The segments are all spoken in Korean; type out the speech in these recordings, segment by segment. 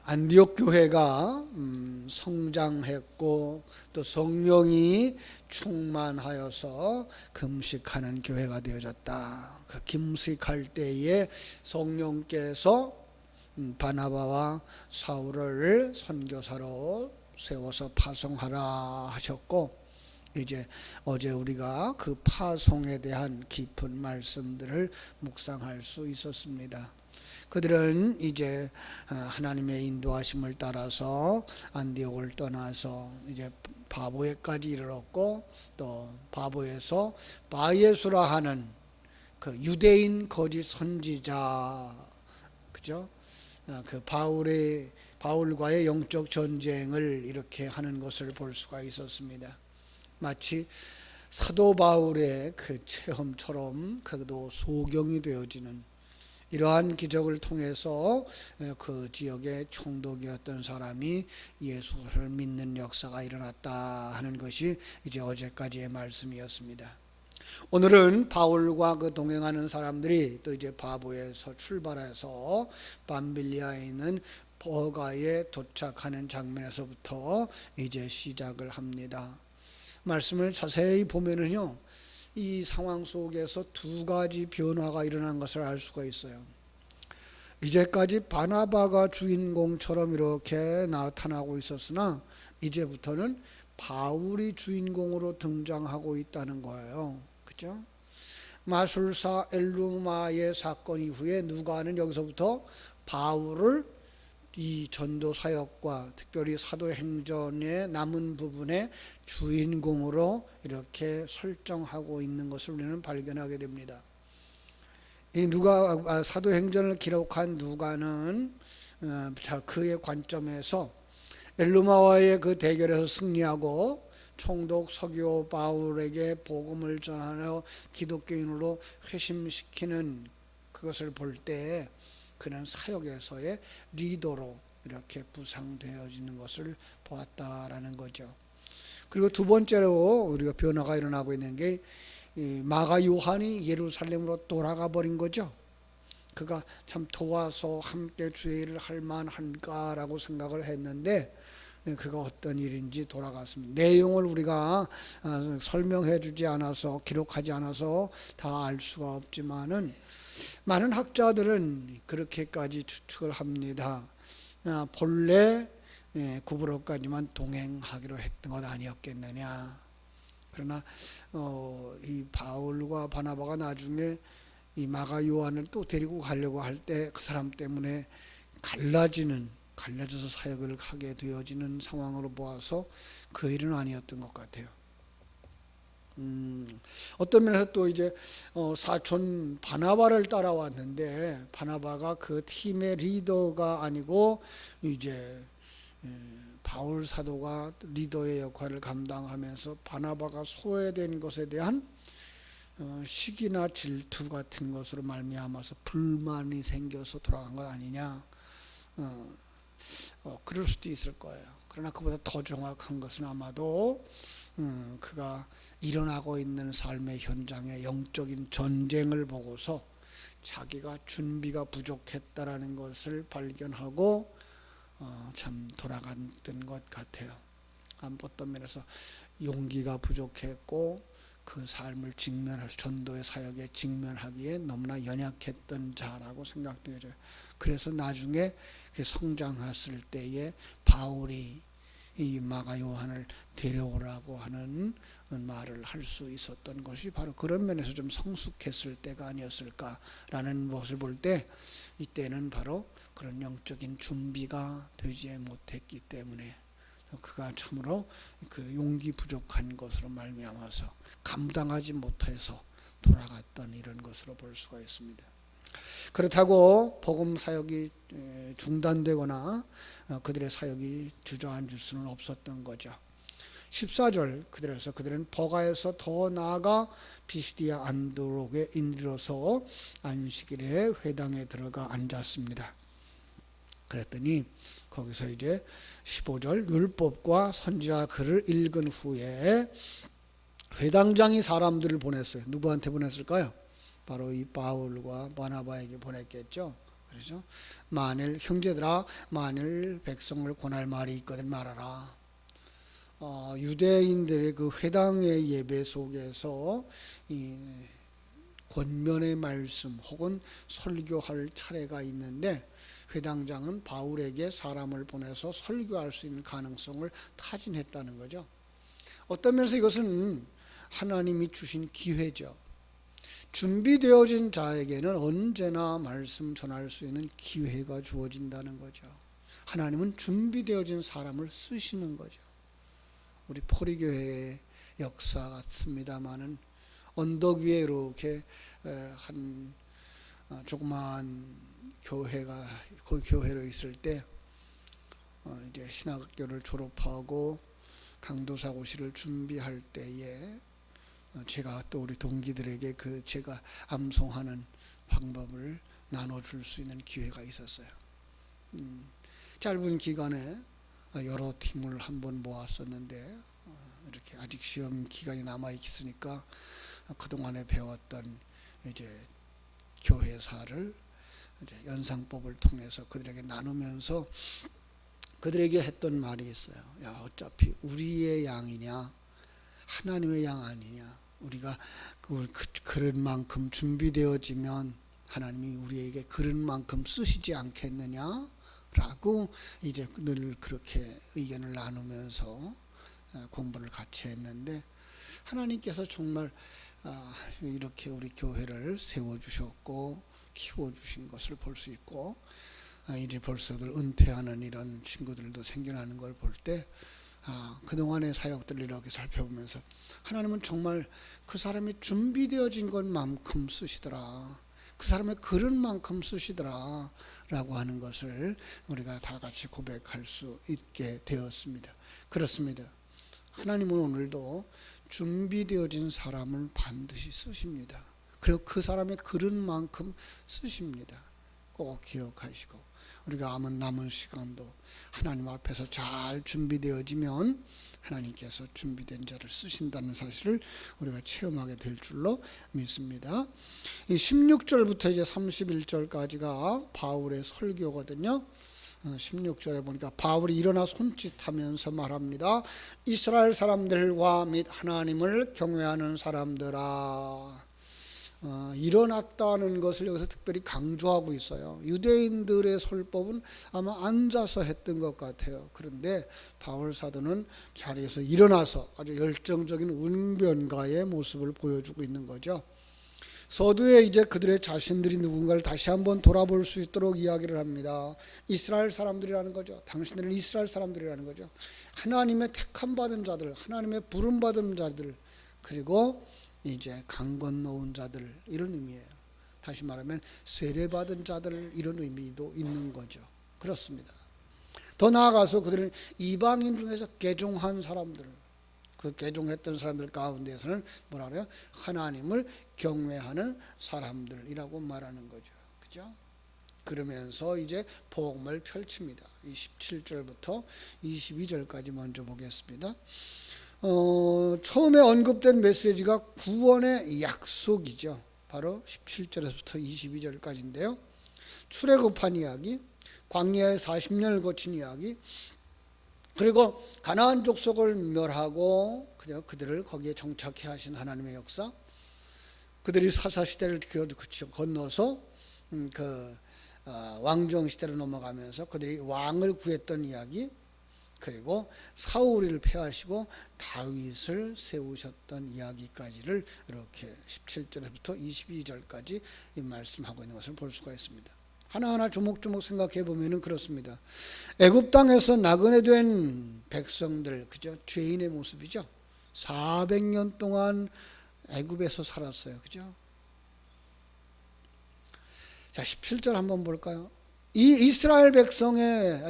안디옥 교회가 성장했고 또 성령이 충만하여서 금식하는 교회가 되어졌다. 그 금식할 때에 성령께서 바나바와 사울을 선교사로 세워서 파송하라 하셨고, 이제 어제 우리가 그 파송에 대한 깊은 말씀들을 묵상할 수 있었습니다. 그들은 이제 하나님의 인도하심을 따라서 안디옥을 떠나서 이제 바보에까지 이르렀고, 또 바보에서 바예수라 하는 그 유대인 거짓 선지자, 그죠? 그 바울과의 영적 전쟁을 이렇게 하는 것을 볼 수가 있었습니다. 마치 사도 바울의 그 체험처럼 그도 소경이 되어지는 이러한 기적을 통해서 그 지역의 총독이었던 사람이 예수를 믿는 역사가 일어났다 하는 것이 이제 어제까지의 말씀이었습니다. 오늘은 바울과 그 동행하는 사람들이 또 이제 바보에서 출발해서 밤빌리아에 있는 버가에 도착하는 장면에서부터 이제 시작을 합니다. 말씀을 자세히 보면은요, 이 상황 속에서 두 가지 변화가 일어난 것을 알 수가 있어요. 이제까지 바나바가 주인공처럼 이렇게 나타나고 있었으나 이제부터는 바울이 주인공으로 등장하고 있다는 거예요. 그죠? 마술사 엘루마의 사건 이후에 누가는 여기서부터 바울을 이 전도 사역과 특별히 사도행전의 남은 부분의 주인공으로 이렇게 설정하고 있는 것을 우리는 발견하게 됩니다. 이 사도행전을 기록한 누가는 그의 관점에서 엘루마와의 그 대결에서 승리하고 총독 서기오 바울에게 복음을 전하여 기독교인으로 회심시키는 그것을 볼 때 그는 사역에서의 리더로 이렇게 부상되어지는 것을 보았다라는 거죠. 그리고 두 번째로 우리가 변화가 일어나고 있는 게 마가 요한이 예루살렘으로 돌아가 버린 거죠. 그가 참 도와서 함께 주의 일을 할 만한가라고 생각을 했는데 그가 어떤 일인지 돌아갔습니다. 내용을 우리가 설명해 주지 않아서, 기록하지 않아서 다 알 수가 없지만은 많은 학자들은 그렇게까지 추측을 합니다. 본래 구브로까지만 동행하기로 했던 것 아니었겠느냐. 그러나 이 바울과 바나바가 나중에 이 마가 요한을 또 데리고 가려고 할 때 그 사람 때문에 갈라져서 사역을 하게 되어지는 상황으로 보아서 그 일은 아니었던 것 같아요. 어떤 면에서 또 이제 사촌 바나바를 따라왔는데 바나바가 그 팀의 리더가 아니고 이제 바울 사도가 리더의 역할을 감당하면서 바나바가 소외된 것에 대한 시기나 질투 같은 것으로 말미암아서 불만이 생겨서 돌아간 것 아니냐. 그럴 수도 있을 거예요. 그러나 그보다 더 정확한 것은 아마도 그가 일어나고 있는 삶의 현장의 영적인 전쟁을 보고서 자기가 준비가 부족했다라는 것을 발견하고 참 돌아갔던 것 같아요. 어떤 면에서 용기가 부족했고 그 삶을 전도의 사역에 직면하기에 너무나 연약했던 자라고 생각되어져요. 그래서 나중에 성장했을 때에 바울이 이 마가 요한을 데려오라고 하는 말을 할 수 있었던 것이 바로 그런 면에서 좀 성숙했을 때가 아니었을까라는 것을 볼 때 이때는 바로 그런 영적인 준비가 되지 못했기 때문에 그가 참으로 그 용기 부족한 것으로 말미암아서 감당하지 못해서 돌아갔던 이런 것으로 볼 수가 있습니다. 그렇다고 복음 사역이 중단되거나 그들의 사역이 주저앉을 수는 없었던 거죠. 14절 그들에서 그들은 버가에서 더 나아가 비시디아 안드록에 이르러서 안식일에 회당에 들어가 앉았습니다. 그랬더니 거기서 이제 15절 율법과 선지자 글을 읽은 후에 회당장이 사람들을 보냈어요. 누구한테 보냈을까요? 바로 이 바울과 바나바에게 보냈겠죠. 그렇죠? 만일 형제들아 만일 백성을 권할 말이 있거든 말하라. 유대인들의 그 회당의 예배 속에서 이 권면의 말씀 혹은 설교할 차례가 있는데 회당장은 바울에게 사람을 보내서 설교할 수 있는 가능성을 타진했다는 거죠. 어떤 면에서 이것은 하나님이 주신 기회죠. 준비되어진 자에게는 언제나 말씀 전할 수 있는 기회가 주어진다는 거죠. 하나님은 준비되어진 사람을 쓰시는 거죠. 우리 포리교회의 역사 같습니다마는 언덕 위에 이렇게 한 조그마한 교회가 그 교회로 있을 때 이제 신학교를 졸업하고 강도사고시를 준비할 때에 제가 또 우리 동기들에게 그 제가 암송하는 방법을 나눠줄 수 있는 기회가 있었어요. 짧은 기간에 여러 팀을 한번 모았었는데 이렇게 아직 시험 기간이 남아 있으니까 그동안에 배웠던 이제 교회사를 이제 연상법을 통해서 그들에게 나누면서 그들에게 했던 말이 있어요. 야, 어차피 우리의 양이냐 하나님의 양 아니냐. 우리가 그런 만큼 준비되어지면 하나님이 우리에게 그런 만큼 쓰시지 않겠느냐 라고 이제 늘 그렇게 의견을 나누면서 공부를 같이 했는데 하나님께서 정말 이렇게 우리 교회를 세워주셨고 키워주신 것을 볼 수 있고 이제 벌써들 은퇴하는 이런 친구들도 생겨나는 걸 볼 때 그동안의 사역들을 이렇게 살펴보면서 하나님은 정말 그 사람이 준비되어진 것만큼 쓰시더라. 그 사람의 그런 만큼 쓰시더라 라고 하는 것을 우리가 다 같이 고백할 수 있게 되었습니다. 그렇습니다. 하나님은 오늘도 준비되어진 사람을 반드시 쓰십니다. 그리고 그 사람의 그런 만큼 쓰십니다. 꼭 기억하시고 우리가 남은 시간도 하나님 앞에서 잘 준비되어지면 하나님께서 준비된 자를 쓰신다는 사실을 우리가 체험하게 될 줄로 믿습니다. 이 16절부터 이제 31절까지가 바울의 설교거든요. 16절에 보니까 바울이 일어나 손짓하면서 말합니다. 이스라엘 사람들과 및 하나님을 경외하는 사람들아. 일어났다는 것을 여기서 특별히 강조하고 있어요. 유대인들의 설법은 아마 앉아서 했던 것 같아요. 그런데 바울 사도는 자리에서 일어나서 아주 열정적인 운변가의 모습을 보여주고 있는 거죠. 서두에 이제 그들의 자신들이 누군가를 다시 한번 돌아볼 수 있도록 이야기를 합니다. 이스라엘 사람들이라는 거죠. 당신들은 이스라엘 사람들이라는 거죠. 하나님의 택함 받은 자들, 하나님의 부름 받은 자들, 그리고 이제 강 건너온 자들, 이런 의미예요. 다시 말하면 세례 받은 자들, 이런 의미도 있는 거죠. 그렇습니다. 더 나아가서 그들은 이방인 중에서 개종한 사람들, 그 개종했던 사람들 가운데서는 뭐라 그래요? 하나님을 경외하는 사람들이라고 말하는 거죠. 그죠? 그러면서 이제 복음을 펼칩니다. 17절부터 22절까지 먼저 보겠습니다. 처음에 언급된 메시지가 구원의 약속이죠. 바로 17절에서부터 22절까지인데요. 출애굽한 이야기, 광야에 40년을 거친 이야기, 그리고 가나안 족속을 멸하고 그들을 거기에 정착해 하신 하나님의 역사, 그들이 사사시대를 건너서 왕정시대로 넘어가면서 그들이 왕을 구했던 이야기, 그리고 사울을 패하시고 다윗을 세우셨던 이야기까지를 이렇게 17절부터 22절까지 말씀하고 있는 것을 볼 수가 있습니다. 하나하나 조목조목 생각해 보면은 그렇습니다. 애굽 땅에서 나그네 된 백성들, 그죠? 죄인의 모습이죠. 400년 동안 애굽에서 살았어요. 그죠? 자, 17절 한번 볼까요? 이 이스라엘 백성의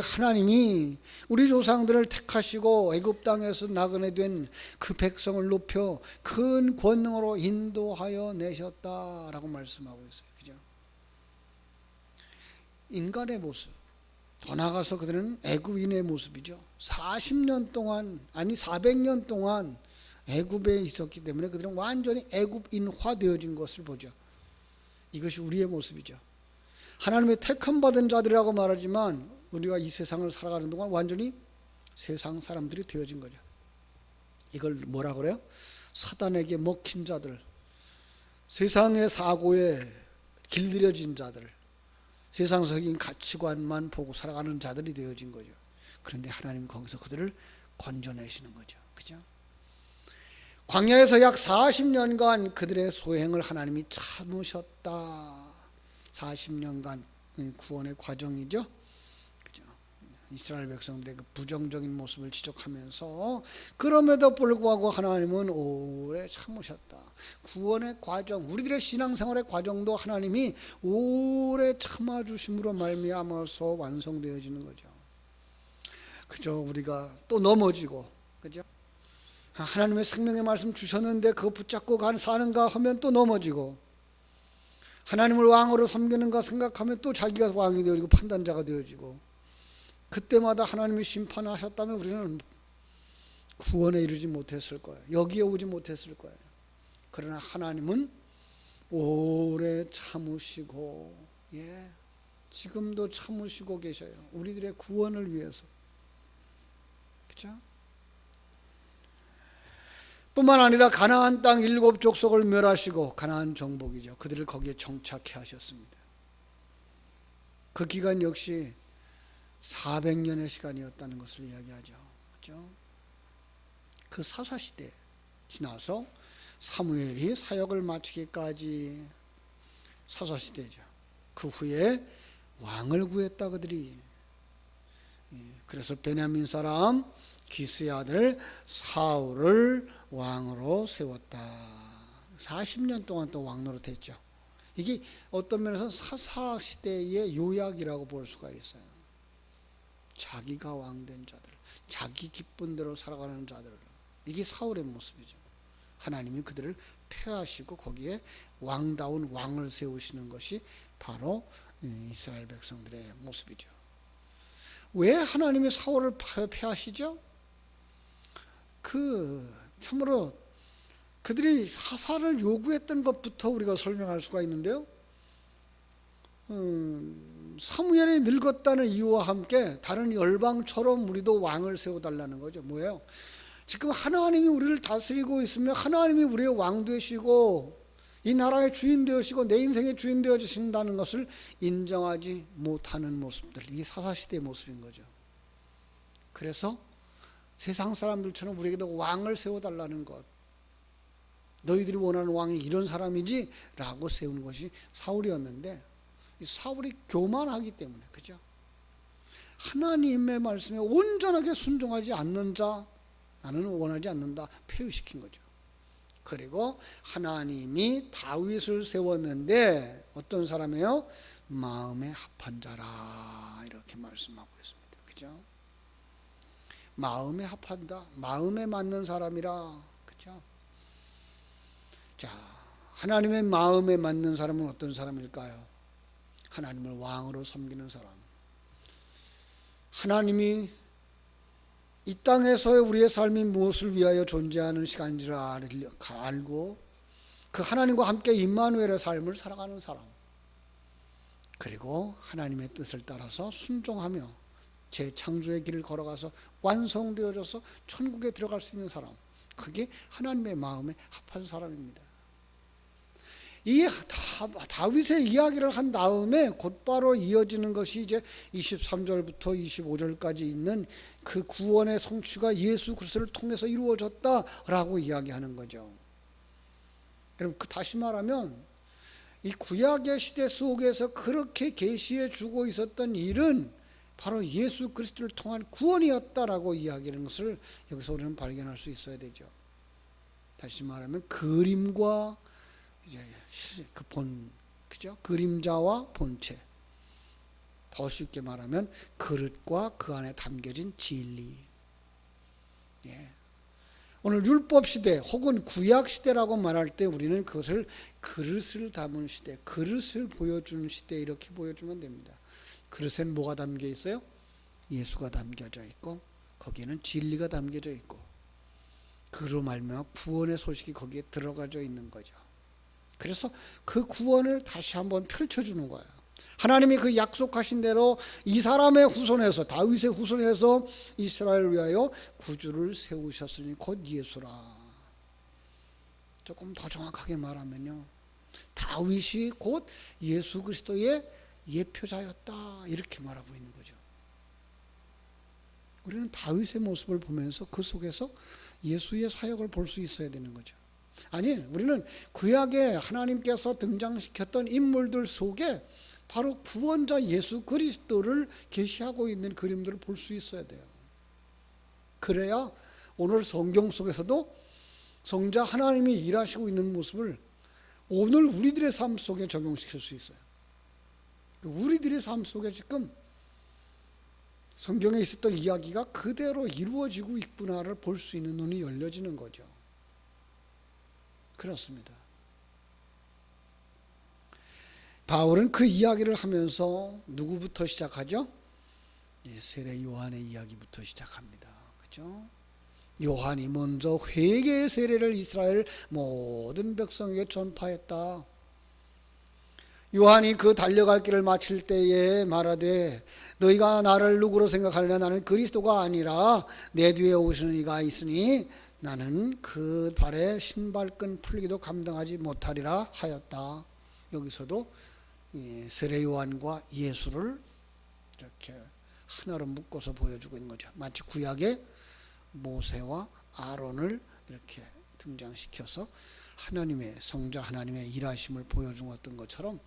하나님이 우리 조상들을 택하시고 애굽 땅에서 나그네 된 그 백성을 높여 큰 권능으로 인도하여 내셨다라고 말씀하고 있어요. 그죠? 인간의 모습, 더 나아가서 그들은 애굽인의 모습이죠. 40년 동안, 아니 400년 동안 애굽에 있었기 때문에 그들은 완전히 애굽인화 되어진 것을 보죠. 이것이 우리의 모습이죠. 하나님의 택함 받은 자들이라고 말하지만 우리가 이 세상을 살아가는 동안 완전히 세상 사람들이 되어진 거죠. 이걸 뭐라 그래요? 사단에게 먹힌 자들, 세상의 사고에 길들여진 자들, 세상적인 가치관만 보고 살아가는 자들이 되어진 거죠. 그런데 하나님 거기서 그들을 건져내시는 거죠. 그죠? 광야에서 약 40년간 그들의 소행을 하나님이 참으셨다. 40년간 구원의 과정이죠. 그죠? 이스라엘 백성들의 그 부정적인 모습을 지적하면서 그럼에도 불구하고 하나님은 오래 참으셨다. 구원의 과정, 우리들의 신앙생활의 과정도 하나님이 오래 참아주심으로 말미암아서 완성되어지는 거죠. 그죠? 우리가 또 넘어지고, 그죠? 하나님의 생명의 말씀 주셨는데 그거 붙잡고 사는가 하면 또 넘어지고, 하나님을 왕으로 섬기는가 생각하면 또 자기가 왕이 되어지고 판단자가 되어지고, 그때마다 하나님이 심판하셨다면 우리는 구원에 이르지 못했을 거예요. 여기에 오지 못했을 거예요. 그러나 하나님은 오래 참으시고, 지금도 참으시고 계셔요. 우리들의 구원을 위해서. 그렇죠? 뿐만 아니라 가나안 땅 7 족속을 멸하시고, 가나안 정복이죠, 그들을 거기에 정착해 하셨습니다. 그 기간 역시 400년의 시간이었다는 것을 이야기하죠. 그렇죠? 그 사사시대 지나서 사무엘이 사역을 마치기까지 사사시대죠. 그 후에 왕을 구했다 그들이. 그래서 베냐민 사람 기스의 아들 사울을 왕으로 세웠다. 40년 동안 또 왕으로 됐죠. 이게 어떤 면에서 사사시대의 요약이라고 볼 수가 있어요. 자기가 왕된 자들, 자기 기쁜 대로 살아가는 자들, 이게 사울의 모습이죠. 하나님이 그들을 폐하시고 거기에 왕다운 왕을 세우시는 것이 바로 이스라엘 백성들의 모습이죠. 왜 하나님이 사울을 폐하시죠? 참으로 그들이 사사를 요구했던 것부터 우리가 설명할 수가 있는데요. 사무엘이 늙었다는 이유와 함께 다른 열방처럼 우리도 왕을 세워달라는 거죠. 뭐예요? 지금 하나님이 우리를 다스리고 있으면 하나님이 우리의 왕 되시고 이 나라의 주인 되시고 내 인생의 주인 되어주신다는 것을 인정하지 못하는 모습들, 이게 사사시대의 모습인 거죠. 그래서 세상 사람들처럼 우리에게도 왕을 세워달라는 것, 너희들이 원하는 왕이 이런 사람이지 라고 세우는 것이 사울이었는데, 이 사울이 교만하기 때문에, 그죠? 하나님의 말씀에 온전하게 순종하지 않는 자, 나는 원하지 않는다, 폐위시킨 거죠. 그리고 하나님이 다윗을 세웠는데 어떤 사람이에요? 마음에 합한 자라, 이렇게 말씀하고 있습니다. 그죠? 마음에 합한다, 마음에 맞는 사람이라. 그죠? 자, 하나님의 마음에 맞는 사람은 어떤 사람일까요? 하나님을 왕으로 섬기는 사람. 하나님이 이 땅에서의 우리의 삶이 무엇을 위하여 존재하는 시간인지를 알고 그 하나님과 함께 임마누엘의 삶을 살아가는 사람, 그리고 하나님의 뜻을 따라서 순종하며 재창조의 길을 걸어가서 완성되어져서 천국에 들어갈 수 있는 사람, 그게 하나님의 마음에 합한 사람입니다. 이 다윗의 이야기를 한 다음에 곧바로 이어지는 것이 이제 23절부터 25절까지 있는 그 구원의 성취가 예수 그리스도를 통해서 이루어졌다라고 이야기하는 거죠. 여러분, 다시 말하면 이 구약의 시대 속에서 그렇게 계시해 주고 있었던 일은 바로 예수 그리스도를 통한 구원이었다라고 이야기하는 것을 여기서 우리는 발견할 수 있어야 되죠. 다시 말하면 그림과 이제 그죠? 그림자와 본체. 더 쉽게 말하면 그릇과 그 안에 담겨진 진리. 오늘 율법 시대 혹은 구약 시대라고 말할 때 우리는 그것을 그릇을 담은 시대, 그릇을 보여주는 시대, 이렇게 보여주면 됩니다. 그릇엔 뭐가 담겨 있어요? 예수가 담겨져 있고 거기에는 진리가 담겨져 있고, 그로 말미암아 구원의 소식이 거기에 들어가져 있는 거죠. 그래서 그 구원을 다시 한번 펼쳐주는 거예요. 하나님이 그 약속하신 대로 이 사람의 후손에서, 다윗의 후손에서 이스라엘을 위하여 구주를 세우셨으니 곧 예수라. 조금 더 정확하게 말하면요, 다윗이 곧 예수 그리스도의 예표자였다, 이렇게 말하고 있는 거죠. 우리는 다윗의 모습을 보면서 그 속에서 예수의 사역을 볼 수 있어야 되는 거죠. 아니, 우리는 구약에 하나님께서 등장시켰던 인물들 속에 바로 구원자 예수 그리스도를 계시하고 있는 그림들을 볼 수 있어야 돼요. 그래야 오늘 성경 속에서도 성자 하나님이 일하시고 있는 모습을 오늘 우리들의 삶 속에 적용시킬 수 있어요. 우리들의 삶 속에 지금 성경에 있었던 이야기가 그대로 이루어지고 있구나를 볼 수 있는 눈이 열려지는 거죠. 그렇습니다. 바울은 그 이야기를 하면서 누구부터 시작하죠? 세례 요한의 이야기부터 시작합니다. 그렇죠? 요한이 먼저 회개의 세례를 이스라엘 모든 백성에게 전파했다. 요한이 그 달려갈 길을 마칠 때에 말하되 너희가 나를 누구로 생각하느냐, 나는 그리스도가 아니라 내 뒤에 오시는 이가 있으니 나는 그 발에 신발끈 풀기도 감당하지 못하리라 하였다. 여기서도 세례 요한과 예수를 이렇게 하나로 묶어서 보여주고 있는 거죠. 마치 구약의 모세와 아론을 이렇게 등장시켜서 하나님의 성자 하나님의 일하심을 보여주었던 것처럼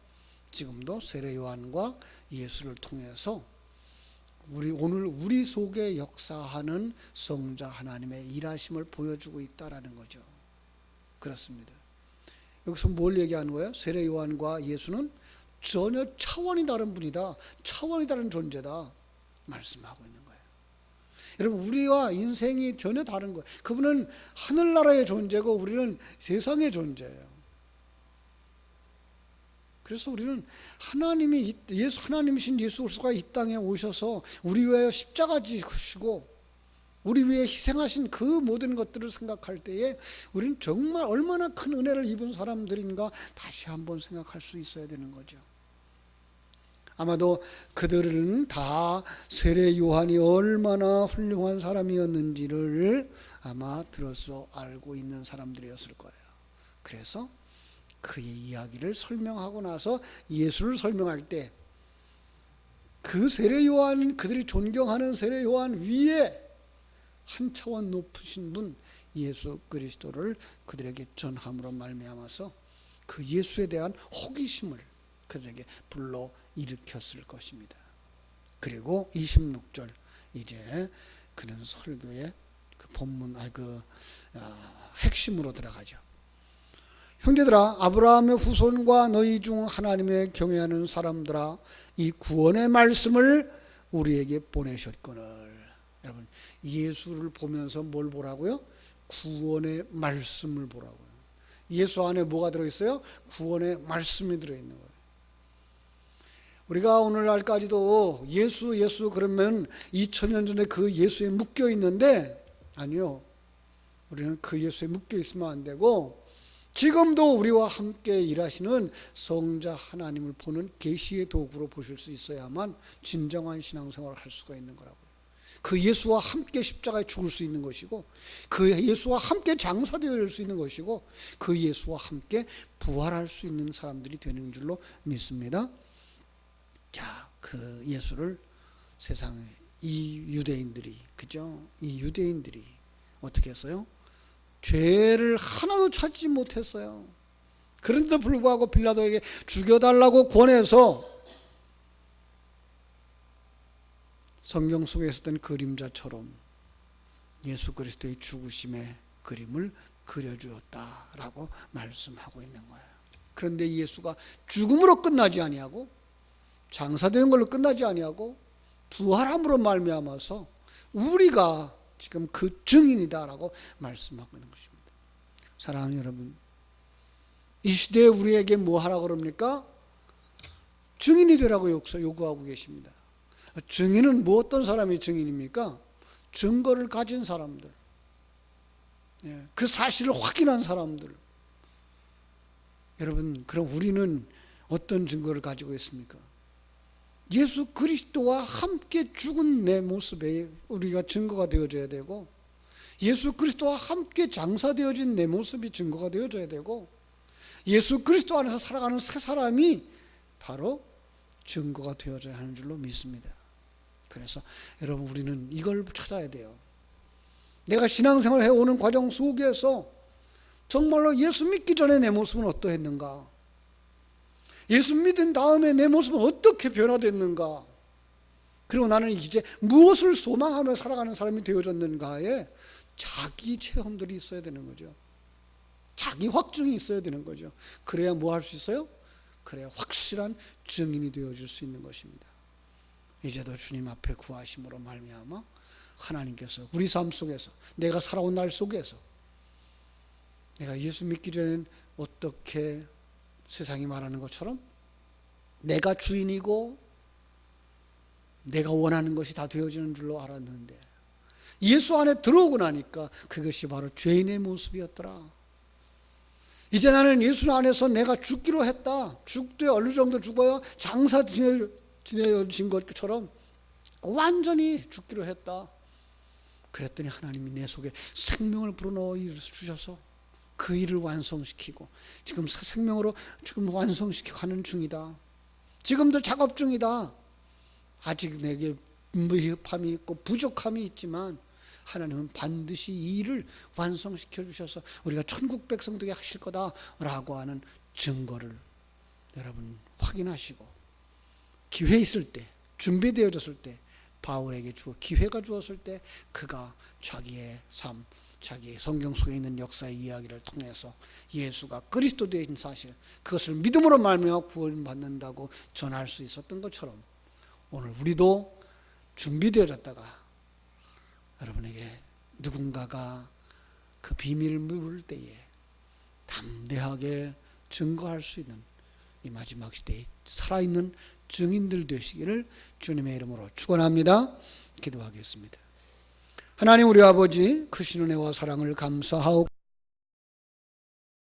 지금도 세례 요한과 예수를 통해서 오늘 우리 속에 역사하는 성자 하나님의 일하심을 보여주고 있다라는 거죠. 그렇습니다. 여기서 뭘 얘기하는 거예요? 세례 요한과 예수는 전혀 차원이 다른 분이다, 차원이 다른 존재다 말씀하고 있는 거예요. 여러분, 우리와 인생이 전혀 다른 거예요. 그분은 하늘나라의 존재고 우리는 세상의 존재예요. 그래서 우리는 하나님이신 예수 그리스도가 이 땅에 오셔서 우리 위하여 십자가 지시고 우리 위해 희생하신 그 모든 것들을 생각할 때에 우리는 정말 얼마나 큰 은혜를 입은 사람들인가 다시 한번 생각할 수 있어야 되는 거죠. 아마도 그들은 다 세례 요한이 얼마나 훌륭한 사람이었는지를 아마 들어서 알고 있는 사람들이었을 거예요. 그래서 그의 이야기를 설명하고 나서 예수를 설명할 때 그 세례 요한, 그들이 존경하는 세례 요한 위에 한 차원 높으신 분 예수 그리스도를 그들에게 전함으로 말미암아서 그 예수에 대한 호기심을 그들에게 불러 일으켰을 것입니다. 그리고 26절 이제 그는 설교의 그 본문 핵심으로 들어가죠. 형제들아, 아브라함의 후손과 너희 중 하나님의 경외하는 사람들아, 이 구원의 말씀을 우리에게 보내셨거늘. 여러분, 예수를 보면서 뭘 보라고요? 구원의 말씀을 보라고요. 예수 안에 뭐가 들어있어요? 구원의 말씀이 들어있는 거예요. 우리가 오늘날까지도 예수 그러면 2000년 전에 그 예수에 묶여 있는데, 아니요, 우리는 그 예수에 묶여 있으면 안 되고 지금도 우리와 함께 일하시는 성자 하나님을 보는 계시의 도구로 보실 수 있어야만 진정한 신앙생활을 할 수가 있는 거라고요. 그 예수와 함께 십자가에 죽을 수 있는 것이고, 그 예수와 함께 장사되어질 수 있는 것이고, 그 예수와 함께 부활할 수 있는 사람들이 되는 줄로 믿습니다. 자, 그 예수를 세상에 이 유대인들이, 그죠? 이 유대인들이 어떻게 했어요? 죄를 하나도 찾지 못했어요. 그런데도 불구하고 빌라도에게 죽여달라고 권해서 성경 속에 있었던 그림자처럼 예수 그리스도의 죽으심의 그림을 그려주었다라고 말씀하고 있는 거예요. 그런데 예수가 죽음으로 끝나지 아니하고 장사되는 걸로 끝나지 아니하고 부활함으로 말미암아서 우리가 지금 그 증인이다라고 말씀하고 있는 것입니다. 사랑하는 여러분, 이 시대에 우리에게 뭐 하라고 그럽니까? 증인이 되라고 요구하고 계십니다. 증인은 뭐 어떤 사람이 증인입니까? 증거를 가진 사람들, 그 사실을 확인한 사람들. 여러분, 그럼 우리는 어떤 증거를 가지고 있습니까? 예수 그리스도와 함께 죽은 내 모습에 우리가 증거가 되어져야 되고, 예수 그리스도와 함께 장사되어진 내 모습이 증거가 되어져야 되고, 예수 그리스도 안에서 살아가는 새 사람이 바로 증거가 되어져야 하는 줄로 믿습니다. 그래서 여러분, 우리는 이걸 찾아야 돼요. 내가 신앙생활을 해오는 과정 속에서 정말로 예수 믿기 전에 내 모습은 어떠했는가? 예수 믿은 다음에 내 모습은 어떻게 변화됐는가? 그리고 나는 이제 무엇을 소망하며 살아가는 사람이 되어졌는가에 자기 체험들이 있어야 되는 거죠. 자기 확증이 있어야 되는 거죠. 그래야 뭐 할 수 있어요? 그래야 확실한 증인이 되어줄 수 있는 것입니다. 이제도 주님 앞에 구하심으로 말미암아 하나님께서 우리 삶 속에서, 내가 살아온 날 속에서 내가 예수 믿기 전엔 어떻게 세상이 말하는 것처럼 내가 주인이고 내가 원하는 것이 다 되어지는 줄로 알았는데, 예수 안에 들어오고 나니까 그것이 바로 죄인의 모습이었더라. 이제 나는 예수 안에서 내가 죽기로 했다. 죽되 어느 정도 죽어야 장사 지내어진 것처럼 완전히 죽기로 했다. 그랬더니 하나님이 내 속에 생명을 불어넣어 주셔서 그 일을 완성시키고, 지금 새 생명으로 지금 완성시키고 하는 중이다. 지금도 작업 중이다. 아직 내게 미흡함이 있고 부족함이 있지만 하나님은 반드시 이 일을 완성시켜 주셔서 우리가 천국 백성 되게 하실 거다라고 하는 증거를 여러분 확인하시고, 기회 있을 때, 준비되어졌을 때, 바울에게 기회가 주었을 때 그가 자기의 삶, 자기 성경 속에 있는 역사의 이야기를 통해서 예수가 그리스도 되신 사실, 그것을 믿음으로 말미암아 구원받는다고 전할 수 있었던 것처럼 오늘 우리도 준비되어졌다가 여러분에게 누군가가 그 비밀을 물을 때에 담대하게 증거할 수 있는 이 마지막 시대에 살아있는 증인들 되시기를 주님의 이름으로 축원합니다. 기도하겠습니다. 하나님 우리 아버지, 크신 은혜와 사랑을 감사하옵고